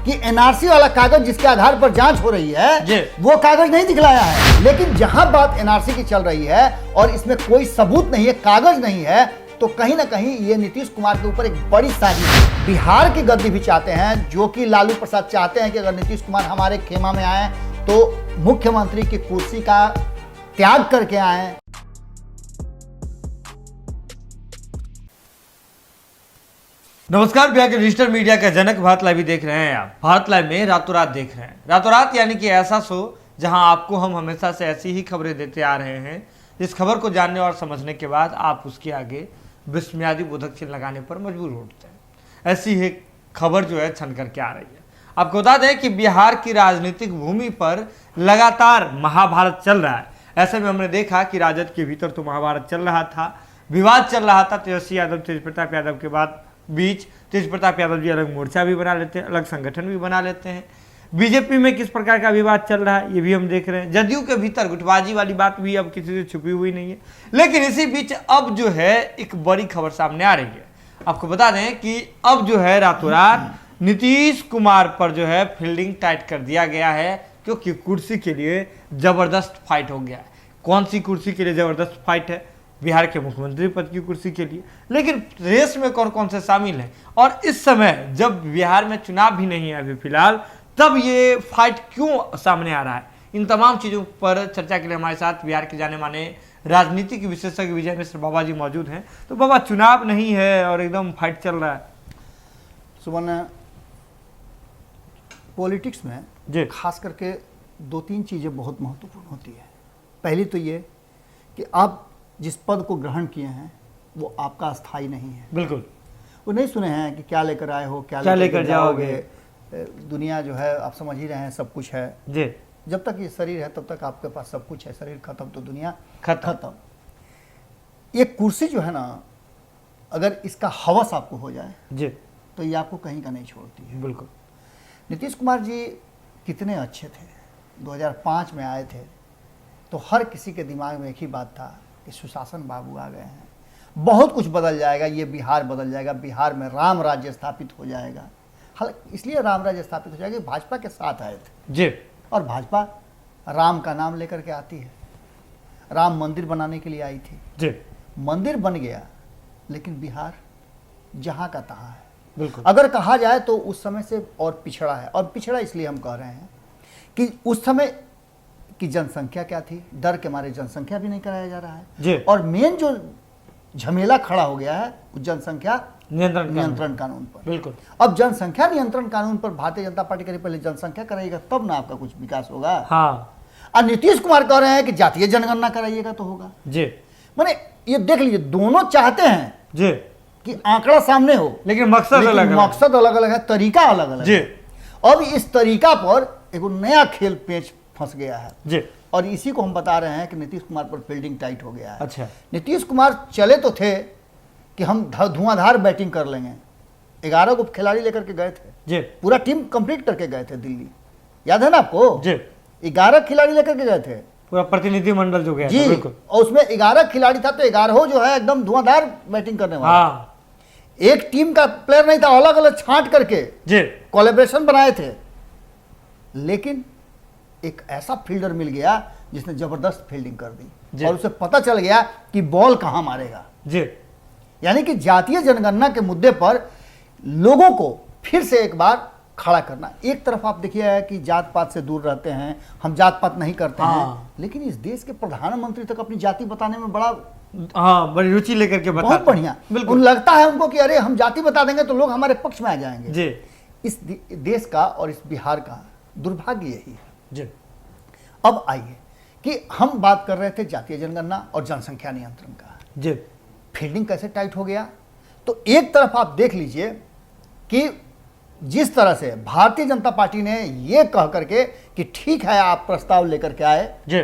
कि एनआरसी वाला कागज जिसके आधार पर जांच हो रही है वो कागज नहीं दिखलाया है। लेकिन जहां बात एनआरसी की चल रही है और इसमें कोई सबूत नहीं है, कागज नहीं है, तो कहीं ना कहीं ये नीतीश कुमार के ऊपर एक बड़ी साजिश है। बिहार की गद्दी भी चाहते हैं, जो कि लालू प्रसाद चाहते हैं कि अगर नीतीश कुमार हमारे खेमा में आए तो मुख्यमंत्री की कुर्सी का त्याग करके आए। नमस्कार, बिहार के डिजिटल मीडिया का जनक भारत लाइव देख रहे हैं आप। भारत लाइव में रातों रात देख रहे हैं। रातों रात यानी कि ऐसा शो जहां आपको हम हमेशा से ऐसी ही खबरें देते आ रहे हैं, जिस खबर को जानने और समझने के बाद आप उसके आगे विस्मयादि बोधक चिन्ह लगाने पर मजबूर होते हैं। ऐसी ही खबर जो है छन करके आ रही है। आपको बता दें कि बिहार की राजनीतिक भूमि पर लगातार महाभारत चल रहा है। ऐसे में हमने देखा कि राजद के भीतर तो महाभारत चल रहा था, विवाद चल रहा था। तेजस्वी यादव, तेज प्रताप यादव के बाद बीच तेज प्रताप यादव जी अलग मोर्चा भी बना लेते हैं, अलग संगठन भी बना लेते हैं। बीजेपी में किस प्रकार का विवाद चल रहा है ये भी हम देख रहे हैं। जदयू के भीतर गुटबाजी वाली बात भी अब किसी से छुपी हुई नहीं है। लेकिन इसी बीच अब जो है एक बड़ी खबर सामने आ रही है। आपको बता दें कि अब जो है रातों रात नीतीश कुमार पर जो है फील्डिंग टाइट कर दिया गया है, क्योंकि कुर्सी के लिए जबरदस्त फाइट हो गया है। कौन सी कुर्सी के लिए जबरदस्त फाइट है? बिहार के मुख्यमंत्री पद की कुर्सी के लिए। लेकिन रेस में कौन कौन से शामिल हैं, और इस समय जब बिहार में चुनाव भी नहीं है अभी फिलहाल, तब ये फाइट क्यों सामने आ रहा है? इन तमाम चीज़ों पर चर्चा के लिए हमारे साथ बिहार के जाने माने राजनीतिक विशेषज्ञ विजय मिश्र बाबा जी मौजूद हैं। तो बाबा, चुनाव नहीं है और एकदम फाइट चल रहा है। सुमन, पॉलिटिक्स में जी खास करके दो तीन चीज़ें बहुत महत्वपूर्ण होती है। पहली तो ये कि आप जिस पद को ग्रहण किए हैं वो आपका अस्थाई नहीं है। बिल्कुल। वो नहीं सुने हैं कि क्या लेकर आए हो, क्या लेकर जाओगे। दुनिया जो है आप समझ ही रहे हैं, सब कुछ है जी। जब तक ये शरीर है तब तक आपके पास सब कुछ है, शरीर खत्म तो दुनिया खत्म। ये कुर्सी जो है ना, अगर इसका हवस आपको हो जाए जी तो ये आपको कहीं का नहीं छोड़ती है। बिल्कुल। नीतीश कुमार जी कितने अच्छे थे। 2005 में आए थे तो हर किसी के दिमाग में एक ही बात था कि सुशासन बाबू आ गए हैं, बहुत कुछ बदल जाएगा, ये बिहार बदल जाएगा, बिहार में राम राज्य स्थापित हो जाएगा। हालांकि इसलिए राम राज्य स्थापित हो जाएगा, भाजपा के साथ आए थे जी। और भाजपा राम का नाम लेकर के आती है, राम मंदिर बनाने के लिए आई थी जी। मंदिर बन गया, लेकिन बिहार जहाँ का तहाँ है। बिल्कुल। अगर कहा जाए तो उस समय से और पिछड़ा है। और पिछड़ा इसलिए हम कह रहे हैं कि उस समय की जनसंख्या क्या थी, डर के मारे जनसंख्या भी नहीं कराया जा रहा है जी। और मेन जो झमेला खड़ा हो गया है जनसंख्या नियंत्रण कानून पर। बिल्कुल। अब जनसंख्या नियंत्रण कानून पर भारतीय जनता पार्टी करे पहले जनसंख्या कराइएगा तब ना आपका कुछ विकास होगा। हाँ। और नीतीश कुमार कह रहे हैं कि जातीय जनगणना कराइएगा तो होगा। जी। माने ये देख लीजिए, दोनों चाहते हैं जी कि आंकड़ा सामने हो, लेकिन मकसद अलग अलग है, तरीका अलग अलग जी। है। अब इस तरीका पर एक नया खेल पेच फंस गया है जी। और इसी को हम बता रहे हैं कि नीतीश कुमार पर फील्डिंग टाइट हो गया है। अच्छा। नीतीश कुमार चले तो थे कि हम धुआंधार बैटिंग कर लेंगे, 11 को खिलाड़ी लेकर के गए थे जी। पूरा टीम कंप्लीट करके गए थे दिल्ली, याद है ना आपको जी। 11 खिलाड़ी लेकर के गए थे, पूरा प्रतिनिधिमंडल जो गया जी। बिल्कुल। और उसमें 11 खिलाड़ी था तो 11 जो है एकदम धुआंधार बैटिंग करने वाला। हाँ। एक टीम का प्लेयर नहीं था, अलग अलग छांट करके जी कोलैबोरेशन बनाए थे। लेकिन एक ऐसा फील्डर मिल गया जिसने जबरदस्त फील्डिंग कर दी और उसे पता चल गया कि बॉल कहां मारेगा जी। यानी कि जातीय जनगणना के मुद्दे पर लोगों को फिर से एक बार खड़ा करना। एक तरफ आप देखिए कि जात पात से दूर रहते हैं, हम जात पात नहीं करते हैं, लेकिन इस देश के प्रधानमंत्री तक अपनी जाति बताने में बड़ा बड़ी रुचि लेकर के बताते बहुत बढ़िया। उन लगता है उनको कि अरे हम जाति बता देंगे तो लोग हमारे पक्ष में आ जाएंगे जी। इस देश का और इस बिहार का दुर्भाग्य यही है जी। अब आइए कि हम बात कर रहे थे जातीय जनगणना और जनसंख्या नियंत्रण का। जी। फील्डिंग कैसे टाइट हो गया, तो एक तरफ आप देख लीजिए कि जिस तरह से भारतीय जनता पार्टी ने यह कह करके कि ठीक है आप प्रस्ताव लेकर के आए जी,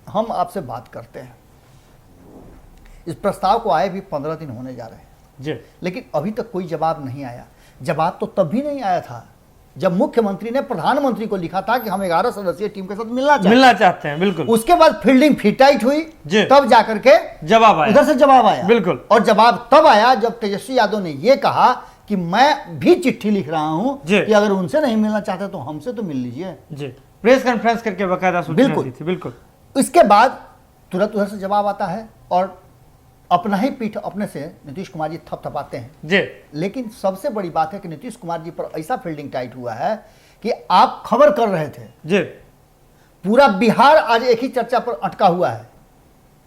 हम आपसे बात करते हैं। इस प्रस्ताव को आए भी 15 दिन होने जा रहे हैं जी, लेकिन अभी तक कोई जवाब नहीं आया। जवाब तो तब भी नहीं आया था जब मुख्यमंत्री ने प्रधानमंत्री को लिखा था कि हम 11 सदस्यीय टीम के साथ मिलना चाहते हैं। बिल्कुल। उसके बाद फील्डिंग फिर टाइट हुई, तब जाकर के जवाब आया, उधर से जवाब आया। बिल्कुल। और जवाब तब आया जब तेजस्वी यादव ने यह कहा कि मैं भी चिट्ठी लिख रहा हूं जी। कि अगर उनसे नहीं मिलना चाहते तो हमसे तो मिल लीजिए। जी, प्रेस कॉन्फ्रेंस करके बकायदा सूचना बिल्कुल। दी थी। बिल्कुल। इसके बाद तुरंत उधर से जवाब आता है और अपना ही पीठ अपने से नीतीश कुमार जी थपथपाते हैं। जी। लेकिन सबसे बड़ी बात है कि नीतीश कुमार जी पर ऐसा फील्डिंग टाइट हुआ है कि आप खबर कर रहे थे, जी। पूरा बिहार आज एक ही चर्चा पर अटका हुआ है।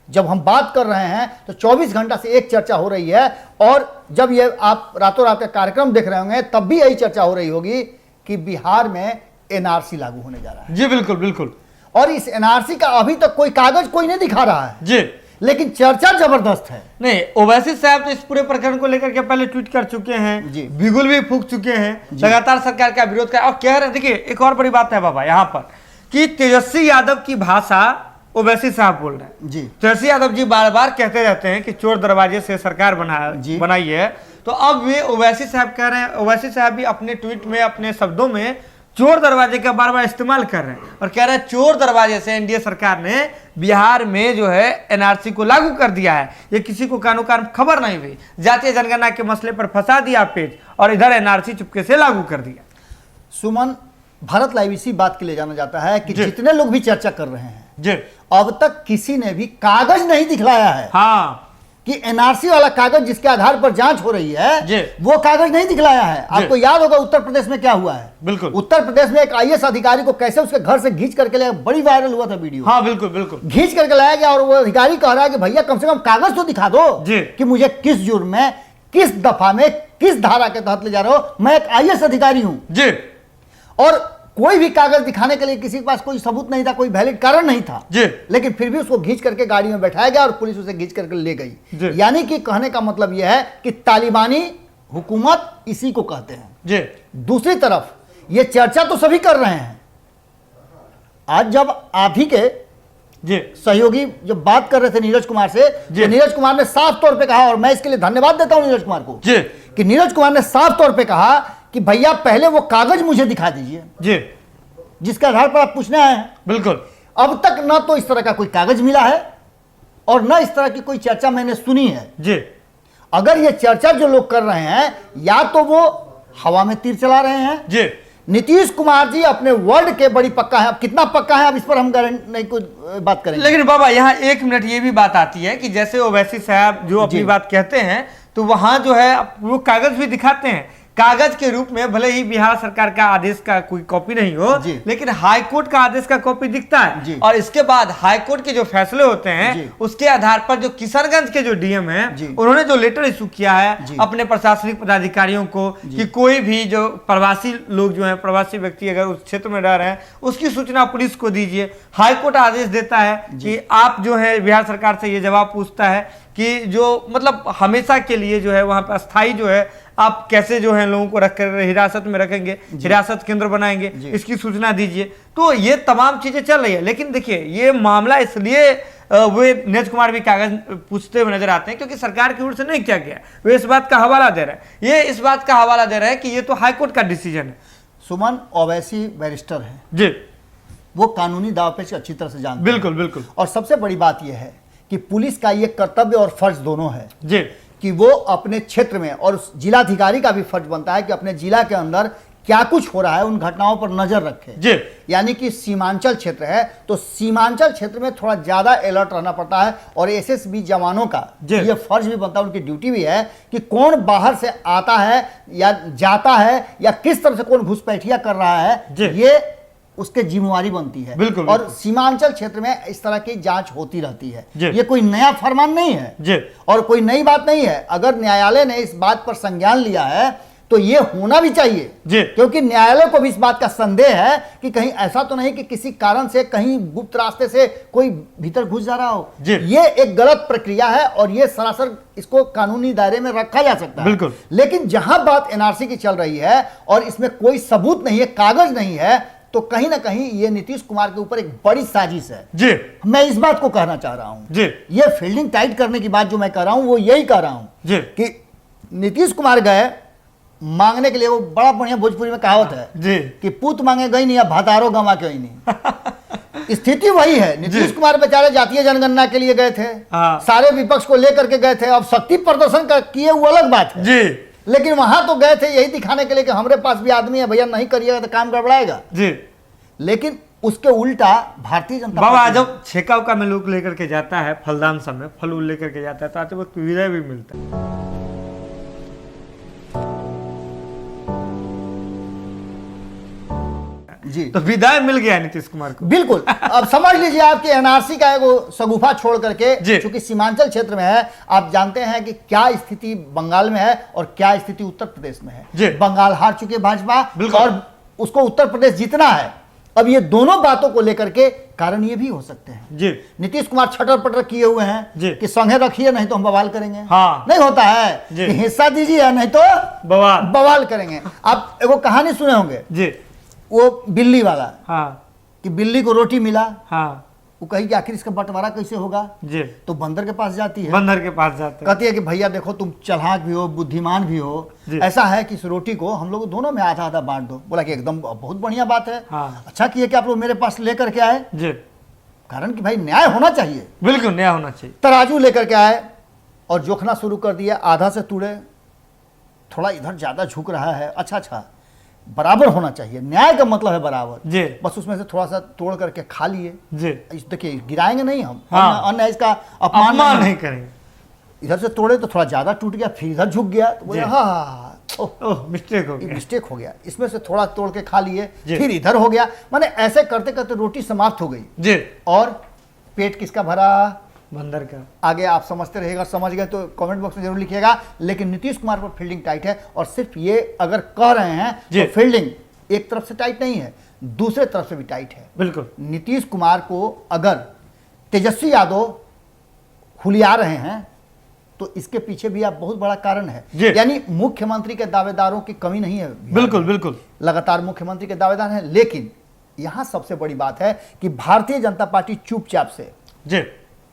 जब हम बात कर रहे हैं तो 24 घंटा से एक चर्चा हो रही है, और जब ये आप रातों रात का कार्यक्रम देख रहे होंगे तब भी यही चर्चा हो रही होगी कि बिहार में एनआरसी लागू होने जा रहा है। जी बिल्कुल बिल्कुल। और इस एनआरसी का अभी तक कोई कागज कोई नहीं दिखा रहा है जी। लेकिन चर्चा जबरदस्त है। नहीं, ओवैसी साहब तो इस पूरे प्रकरण को लेकर के पहले ट्वीट कर चुके हैं जी। बिगुल भी फूंक चुके हैं, लगातार सरकार का विरोध कर, और कह रहे हैं, देखिए एक और बड़ी बात है बाबा यहाँ पर कि तेजस्वी यादव की भाषा ओवैसी साहब बोल रहे हैं। जी। तेजस्वी यादव जी बार बार कहते रहते हैं कि चोर दरवाजे से सरकार बनाई है, तो अब वे ओवैसी साहब कह रहे हैं, ओवैसी साहब भी अपने ट्वीट में अपने शब्दों में चोर दरवाजे का बार बार इस्तेमाल कर रहे हैं और कह रहे हैं चोर दरवाजे से एनडीए सरकार ने बिहार में जो है एनआरसी को लागू कर दिया है। ये किसी को कानून खबर नहीं हुई, जातीय जनगणना के मसले पर फंसा दिया पेज और इधर एनआरसी चुपके से लागू कर दिया। सुमन, भारत लाइव इसी बात के लिए जाना जाता है कि जितने लोग भी चर्चा कर रहे हैं जी, अब तक किसी ने भी कागज नहीं दिखलाया है। हाँ, कि एनआरसी वाला कागज जिसके आधार पर जांच हो रही है वो कागज नहीं दिखलाया है। आपको याद होगा उत्तर प्रदेश में क्या हुआ है। बिल्कुल। उत्तर प्रदेश में एक आईएएस अधिकारी को कैसे उसके घर से घींच करके लाया, बड़ी वायरल हुआ था वीडियो। हाँ बिल्कुल बिल्कुल। घींच करके लाया गया और वो अधिकारी कह रहा है कि भैया कम से कम कागज तो दिखा दो कि मुझे किस जुर्म में, किस दफा में, किस धारा के तहत ले जा रहे हो, मैं एक आईएएस अधिकारी हूं जी। और कोई भी कागज दिखाने के लिए किसी के पास कोई सबूत नहीं था, कोई वैलिड कारण नहीं था जी। लेकिन फिर भी उसको घींच करके गाड़ी में बैठाया गया और पुलिस उसे घींच करके ले गई। यानी कि कहने का मतलब यह है कि तालिबानी हुकूमत इसी को कहते हैं जी। दूसरी तरफ ये चर्चा तो सभी कर रहे हैं। आज जब आप ही के जी सहयोगी जब बात कर रहे थे नीरज कुमार से, तो नीरज कुमार ने साफ तौर पे कहा, और मैं इसके लिए धन्यवाद देता हूं नीरज कुमार को जी, कि नीरज कुमार ने साफ तौर पे कहा कि भैया पहले वो कागज मुझे दिखा दीजिए जी, जिसके आधार पर आप पूछने आए हैं। बिल्कुल। अब तक ना तो इस तरह का कोई कागज मिला है और ना इस तरह की कोई चर्चा मैंने सुनी है जी। अगर ये चर्चा जो लोग कर रहे हैं या तो वो हवा में तीर चला रहे हैं जी। नीतीश कुमार जी अपने वर्ड के बड़ी पक्का है। अब कितना पक्का है अब इस पर हम गारंटी नहीं कुछ बात करेंगे। लेकिन बाबा यहाँ एक मिनट ये भी बात आती है कि जैसे ओवैसी साहब जो अपनी बात कहते हैं तो वहां जो है वो कागज भी दिखाते हैं, कागज के रूप में, भले ही बिहार सरकार का आदेश का कोई कॉपी नहीं हो लेकिन हाई कोर्ट का आदेश का कॉपी दिखता है। और इसके बाद हाई कोर्ट के जो फैसले होते हैं उसके आधार पर जो किशनगंज के जो डीएम हैं उन्होंने जो लेटर इशू किया है अपने प्रशासनिक पदाधिकारियों को कि कोई भी जो प्रवासी लोग जो है, प्रवासी व्यक्ति अगर उस क्षेत्र में रह रहे हैं उसकी सूचना पुलिस को दीजिए। हाई कोर्ट आदेश देता है कि आप जो है बिहार सरकार से ये जवाब पूछता है कि जो मतलब हमेशा के लिए जो है वहां पर अस्थायी जो है आप कैसे जो है लोगों को रखकर हिरासत में रखेंगे, हिरासत केंद्र बनाएंगे, इसकी सूचना दीजिए। तो ये तमाम चीजें चल रही है। लेकिन देखिए ये मामला इसलिए वे नीरज कुमार भी कागज पूछते हुए नजर आते हैं क्योंकि सरकार की ओर से नहीं किया गया। वे इस बात का हवाला दे रहे हैं, ये इस बात का हवाला दे रहे हैं कि ये तो हाईकोर्ट का डिसीजन है। सुमन, ओवैसी बैरिस्टर है जी, वो कानूनी दावपेच अच्छी तरह से जानते हैं। बिल्कुल बिल्कुल। और सबसे बड़ी बात यह है कि पुलिस का ये कर्तव्य और फर्ज दोनों है जी कि वो अपने क्षेत्र में, और जिलाधिकारी का भी फर्ज बनता है कि अपने जिला के अंदर क्या कुछ हो रहा है उन घटनाओं पर नजर रखे जी। यानी कि सीमांचल क्षेत्र है तो सीमांचल क्षेत्र में थोड़ा ज्यादा अलर्ट रहना पड़ता है और एसएसबी जवानों का ये फर्ज भी बनता है, उनकी ड्यूटी भी है कि कौन बाहर से आता है या जाता है या किस तरह से कौन घुसपैठिया कर रहा है, ये उसके जिम्मेवारी बनती है। बिल्कुल, और सीमांचल क्षेत्र में इस तरह की जांच होती रहती है। ये कोई नया फरमान नहीं है जी। और कोई नई बात नहीं है। अगर न्यायालय ने इस बात पर संज्ञान लिया है तो ये होना भी चाहिए जी। क्योंकि न्यायालय को भी इस बात का संदेह है कि कहीं ऐसा तो नहीं कि किसी कारण से कहीं गुप्त रास्ते से कोई भीतर घुस जा रहा हो। ये एक गलत प्रक्रिया है और ये सरासर इसको कानूनी दायरे में रखा जा सकता है। बिल्कुल। लेकिन जहां बात एनआरसी की चल रही है और इसमें कोई सबूत नहीं है, कागज नहीं है, तो कहीं ना कहीं ये नीतीश कुमार के ऊपर एक बड़ी साजिश है जी। मैं इस बात को कहना चाह रहा हूं जी। ये फील्डिंग टाइट करने की बात जो मैं कर रहा हूं वो यही कह रहा हूं जी कि नीतीश कुमार गए मांगने के लिए, वो बड़ा बढ़िया भोजपुरी में कहावत है जी कि पूत मांगे गई नहीं, भातारो गंवा के ही नहीं। स्थिति वही है। नीतीश कुमार बेचारे जातीय जनगणना के लिए गए थे, सारे विपक्ष को लेकर के गए थे। अब शक्ति प्रदर्शन किए वो अलग बात है जी, लेकिन वहां तो गए थे यही दिखाने के लिए कि हमारे पास भी आदमी है, भैया नहीं करिएगा तो काम गड़बड़ाएगा जी। लेकिन उसके उल्टा भारतीय जनता बाबा पार्टी जब छेका का में लोग लेकर के जाता है फलदान समय फल उल लेकर के जाता है तो आते वक्त विजय भी मिलता है। जी तो विदाई मिल गया नीतीश कुमार को। बिल्कुल। अब समझ लीजिए आपकी एनआरसी का एगो सगुफा छोड़ जी। करके, चूंकि सीमांचल क्षेत्र में है, आप जानते हैं कि क्या स्थिति बंगाल में है और क्या स्थिति उत्तर प्रदेश में जी। है। बंगाल हार चुकी है भाजपा बिल्कुल। और उसको उत्तर प्रदेश जीतना है। अब ये दोनों बातों को लेकर के कारण ये भी हो सकते हैं जी। नीतीश कुमार छटर पटर किए हुए जी। हैं कि संगे रखिए नहीं तो हम बवाल करेंगे। हाँ। नहीं होता है जी। कि हिस्सा दीजिए नहीं तो बवाल बवाल करेंगे। आप एगो कहानी सुने होंगे, जी। वो बिल्ली वाला, हाँ कि बिल्ली को रोटी मिला, हाँ वो कही कि आखिर इसका बंटवारा कैसे होगा, जी। तो बंदर के पास जाती है, बंदर के पास जाते हैं। कहती है कि भैया देखो तुम चालाक भी हो बुद्धिमान भी हो, जी। ऐसा है कि इस रोटी को हम लोग दोनों में आधा आधा बांट दो। बोला कि एकदम बहुत बढ़िया बात है। हाँ। अच्छा किए कि आप लोग मेरे पास लेकर के आए, जी कारण कि भाई न्याय होना चाहिए। बिल्कुल न्याय होना चाहिए। तराजू लेकर के आए और जोखना शुरू कर दिया, आधा से तुड़े, थोड़ा इधर ज्यादा झुक रहा है, अच्छा बराबर होना चाहिए, न्याय का मतलब है बराबर जी। बस उसमें से थोड़ा सा तोड़ करके खा लिए। जी। देखिए गिराएंगे नहीं हम, हाँ। अन्न है इसका अपमान अपमान नहीं करेंगे। इधर से तोड़े तो थोड़ा ज्यादा टूट गया, फिर इधर झुक गया तो बोले जी। हाँ ओह मिस्टेक हो गया। मिस्टेक हो गया, इसमें से थोड़ा तोड़ के खा लिए, जी। फिर इधर हो गया। माने ऐसे करते करते रोटी समाप्त हो गई जी। और पेट किसका भरा, बंदर का। आगे आप समझते रहिएगा, समझ गए तो कमेंट बॉक्स में जरूर लिखिएगा। लेकिन नीतीश कुमार पर फील्डिंग टाइट है और सिर्फ ये अगर कह रहे हैं जी। तो फील्डिंग एक तरफ से टाइट नहीं है, दूसरे तरफ से भी टाइट है। बिल्कुल। नीतीश कुमार को अगर तेजस्वी यादव हुलिया रहे हैं तो इसके पीछे भी आप बहुत बड़ा कारण है। जी। यानी मुख्यमंत्री के दावेदारों की कमी नहीं है बिहार बिल्कुल में। बिल्कुल। लगातार मुख्यमंत्री के दावेदार हैं, लेकिन यहां सबसे बड़ी बात है कि भारतीय जनता पार्टी चुपचाप से जी।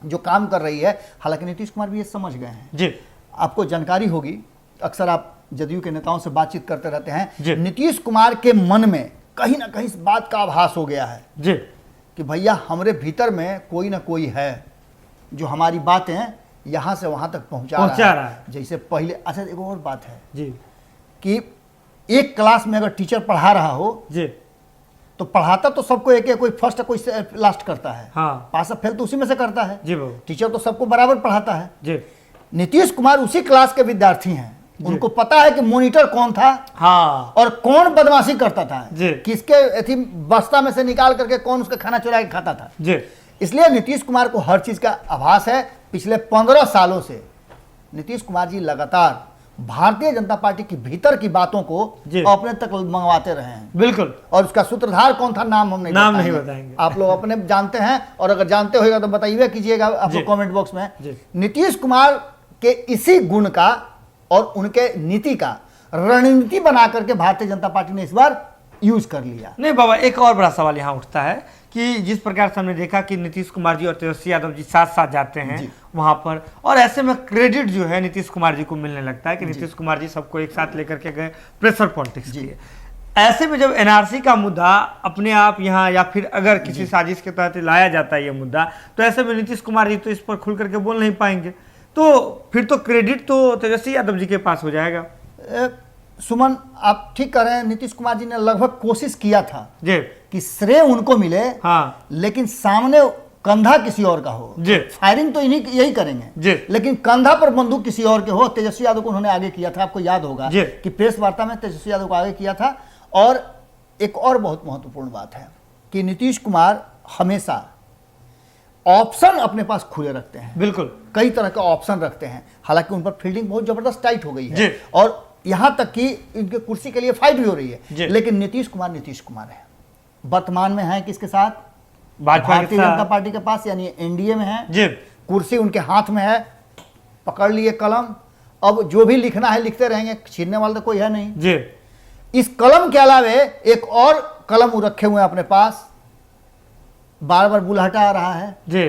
जो काम कर रही है, हालांकि नीतीश कुमार भी ये समझ गए हैं। जी। आपको जानकारी होगी, अक्सर आप जदयू के नेताओं से बातचीत करते रहते जी। हैं, नीतीश कुमार के मन में कहीं ना कहीं इस बात का आभास हो गया है जी। कि भैया हमरे भीतर में कोई ना कोई है जो हमारी बातें यहां से वहां तक पहुंचा रहा है। जैसे पहले, अच्छा एक और बात है जी। कि एक क्लास में अगर टीचर पढ़ा रहा हो जी। तो पढ़ाता तो सबको एक कोई फर्स्ट कोई लास्ट करता है, हाँ। पास फेल तो उसी में से करता है। जी बाबू। टीचर तो सबको बराबर पढ़ाता है। जी। नीतीश कुमार उसी क्लास के विद्यार्थी हैं, उनको पता है कि मॉनिटर कौन था हाँ। और कौन बदमाशी करता था, जी। किसके बस्ता में से निकाल करके कौन उसका खाना चुरा के खाता था। जी। इसलिए नीतीश कुमार को हर चीज का आभास है। पिछले 15 सालों से नीतीश कुमार जी लगातार भारतीय जनता पार्टी की भीतर की बातों को जी। अपने तक मंगवाते रहे हैं। बिल्कुल। और उसका सूत्रधार कौन था नाम हम नाम नहीं बताएंगे। आप लोग अपने जानते हैं, और अगर जानते होगा तो बताइए कीजिएगा आप जी। लोग कमेंट बॉक्स में। जी। नीतीश कुमार के इसी गुण का और उनके नीति का रणनीति बना करके भारतीय जनता पार्टी ने इस बार यूज कर लिया। नहीं बाबा, एक और बड़ा सवाल यहाँ उठता है कि जिस प्रकार से हमने देखा कि नीतीश कुमार जी और तेजस्वी यादव जी साथ साथ जाते हैं जी। वहां पर, और ऐसे में क्रेडिट जो है नीतीश कुमार जी को मिलने लगता है कि नीतीश कुमार जी सबको एक साथ लेकर के गए प्रेशर पॉलिटिक्स किए। ऐसे में जब एनआरसी का मुद्दा अपने आप यहाँ, या फिर अगर किसी साजिश के तहत लाया जाता है ये मुद्दा, तो ऐसे में नीतीश कुमार जी तो इस पर खुल करके बोल नहीं पाएंगे, तो फिर तो क्रेडिट तो तेजस्वी यादव जी के पास हो जाएगा। सुमन, आप ठीक कह रहे हैं, नीतीश कुमार जी ने लगभग कोशिश किया था जी। कि श्रेय उनको मिले, हाँ। लेकिन सामने कंधा किसी और का हो। जी। फायरिंग तो इन्हीं यही करेंगे जी। लेकिन कंधा पर बंदूक किसी और के हो। तेजस्वी यादव को उन्होंने आगे किया था, आपको याद होगा जी। कि प्रेस वार्ता में तेजस्वी यादव को आगे किया था। और एक और बहुत महत्वपूर्ण बात है कि नीतीश कुमार हमेशा ऑप्शन अपने पास खुले रखते हैं। बिल्कुल। कई तरह के ऑप्शन रखते हैं, हालांकि उन पर फील्डिंग बहुत जबरदस्त टाइट हो गई जी। है और यहां तक कि इनके कुर्सी के लिए फाइट भी हो रही जी। है। लेकिन नीतीश कुमार है, वर्तमान में है किसके साथ? भाजपा भारतीय जनता पार्टी के पास, यानी एनडीए में है। जी। कुर्सी उनके हाथ में है, पकड़ लिए कलम, अब जो भी लिखना है लिखते रहेंगे, छीनने वाला तो कोई है नहीं। जी। इस कलम के अलावे एक और कलम वो रखे हुए हैं अपने पास, बार बार बुलाहटा आ रहा है। जी।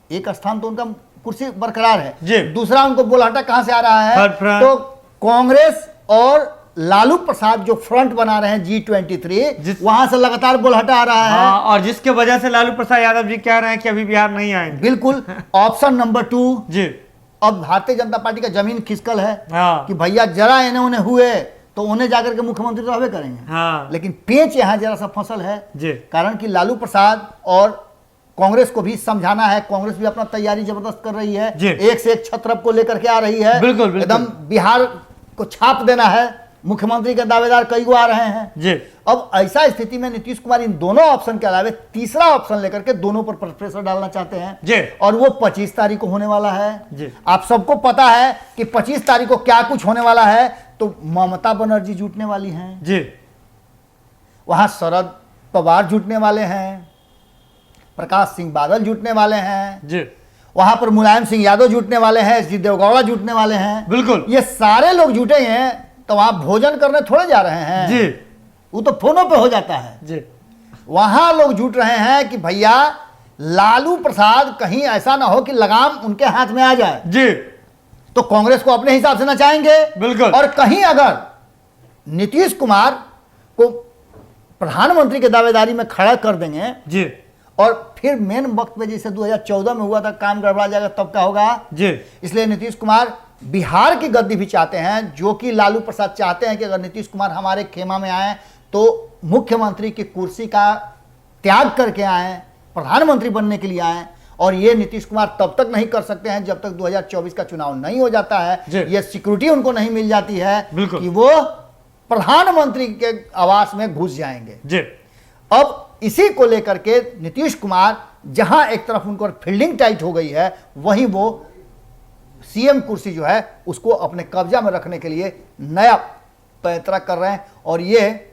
एक स्थान तो उनका कुर्सी बरकरार है, जी। दूसरा उनको बुलाहटा कहां से आ रहा थर्ड है? फ्रंट। तो कांग्रेस और लालू प्रसाद जो फ्रंट बना रहे हैं G23, वहां से लगातार बुलाहटा आ रहा है। हाँ, और जिसके वजह से लालू प्रसाद यादव जी कह रहे हैं कि अभी बिहार नहीं आएंगे। बिल्कुल। ऑप्शन नंबर 2 जी। अब भारतीय जनता पार्टी का जमीन खिसकल है हाँ। कि भैया जरा इन्हें उन्हें हुए तो उन्हें जाकर के मुख्यमंत्री तो हवे करेंगे। हाँ। लेकिन पेच यहाँ जरा सा फसल है जी। कारण कि लालू प्रसाद और कांग्रेस को भी समझाना है, कांग्रेस भी अपना तैयारी जबरदस्त कर रही है, एक से एक छत्रप को लेकर के आ रही है। बिल्कुल, बिल्कुल। एकदम बिहार को छाप देना है, मुख्यमंत्री के दावेदार कई गो आ रहे हैं जी। अब ऐसा स्थिति में नीतीश कुमार इन दोनों ऑप्शन के अलावा तीसरा ऑप्शन लेकर के दोनों पर प्रेशर डालना चाहते हैं जी। और वो 25 तारीख को होने वाला है जी। आप सबको पता है कि 25 तारीख को क्या कुछ होने वाला है। तो ममता बनर्जी जुटने वाली हैं जी, वहां शरद पवार जुटने वाले हैं, प्रकाश सिंह बादल जुटने वाले हैं जी, वहां पर मुलायम सिंह यादव जुटने वाले हैं, एस डी देवगौड़ा जुटने वाले हैं। बिल्कुल। ये सारे लोग जुटे हैं तो वहां भोजन करने थोड़े जा रहे हैं जी, वो तो फोनों पे हो जाता है जी। वहां लोग जुट रहे हैं कि भैया लालू प्रसाद कहीं ऐसा ना हो कि लगाम उनके हाथ में आ जाए जी, तो कांग्रेस को अपने हिसाब से नचाएंगे। बिल्कुल। और कहीं अगर नीतीश कुमार को प्रधानमंत्री के दावेदारी में खड़ा कर देंगे जी, और फिर मेन वक्त पे जैसे 2014 में हुआ था काम गड़बड़ा जाएगा तब क्या होगा जी। इसलिए नीतीश कुमार बिहार की गद्दी भी चाहते हैं, जो कि लालू प्रसाद चाहते हैं कि अगर नीतीश कुमार हमारे खेमा में आए तो मुख्यमंत्री की कुर्सी का त्याग करके आए, प्रधानमंत्री बनने के लिए आए। और ये नीतीश कुमार तब तक नहीं कर सकते हैं जब तक 2024 का चुनाव नहीं हो जाता है, ये सिक्योरिटी उनको नहीं मिल जाती है कि वो प्रधानमंत्री के आवास में घुस जाएंगे जी। अब इसी को लेकर के नीतीश कुमार जहां एक तरफ उनको फील्डिंग टाइट हो गई है, वहीं वो सीएम कुर्सी जो है उसको अपने कब्जा में रखने के लिए नया पैंतरा कर रहे हैं। और ये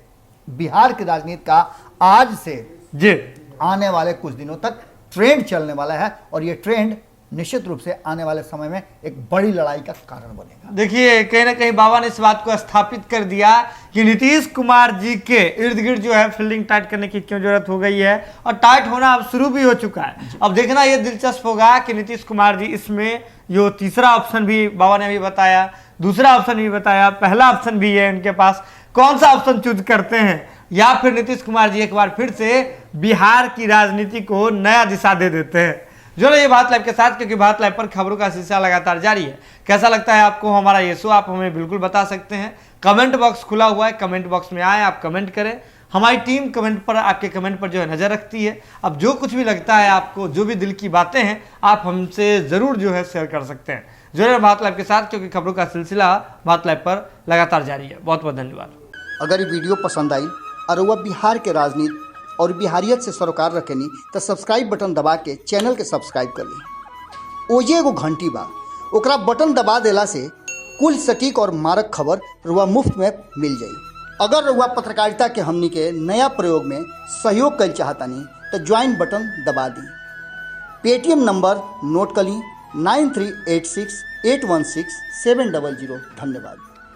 बिहार की राजनीति का आज से जी आने वाले कुछ दिनों तक ट्रेंड चलने वाला है और ये ट्रेंड निश्चित रूप से आने वाले समय में एक बड़ी लड़ाई का कारण बनेगा। देखिए कहीं ना कहीं बाबा ने इस बात को स्थापित कर दिया कि नीतीश कुमार जी के इर्द गिर्द जो है फील्डिंग टाइट करने की क्यों जरूरत हो गई है और टाइट होना अब शुरू भी हो चुका है। अब देखना यह दिलचस्प होगा कि नीतीश कुमार जी इसमें जो तीसरा ऑप्शन भी बाबा ने अभी बताया, दूसरा ऑप्शन भी बताया, पहला ऑप्शन भी है उनके पास, कौन सा ऑप्शन चूज करते हैं या फिर नीतीश कुमार जी एक बार फिर से बिहार की राजनीति को नया दिशा दे देते हैं। जुड़े ये भारत लाइव के साथ, क्योंकि भारत लाइव पर खबरों का सिलसिला लगातार जारी है। कैसा लगता है आपको हमारा ये शो, आप हमें बिल्कुल बता सकते हैं। कमेंट बॉक्स खुला हुआ है, कमेंट बॉक्स में आए, आप कमेंट करें। हमारी टीम कमेंट पर, आपके कमेंट पर जो है नजर रखती है। अब जो कुछ भी लगता है आपको, जो भी दिल की बातें हैं, आप हमसे जरूर जो है शेयर कर सकते हैं। जुड़े भारत लाइव के साथ, क्योंकि खबरों का सिलसिला भारत लाइव पर लगातार जारी है। बहुत बहुत धन्यवाद। अगर ये वीडियो पसंद आई और वह बिहार के राजनीति और बिहारियत से सरोकार रखेनी तो सब्सक्राइब बटन दबा के चैनल के सब्सक्राइब कर ली। ओजे एगो घंटी बा, ओकरा बटन दबा देला से कुल सटीक और मारक खबर रुआ मुफ्त में मिल जाई। अगर रुआ पत्रकारिता के हमनी के नया प्रयोग में सहयोग कर चाहतानी तो ज्वाइन बटन दबा दी। पेटीएम नंबर नोट कर ली 9386816700। धन्यवाद।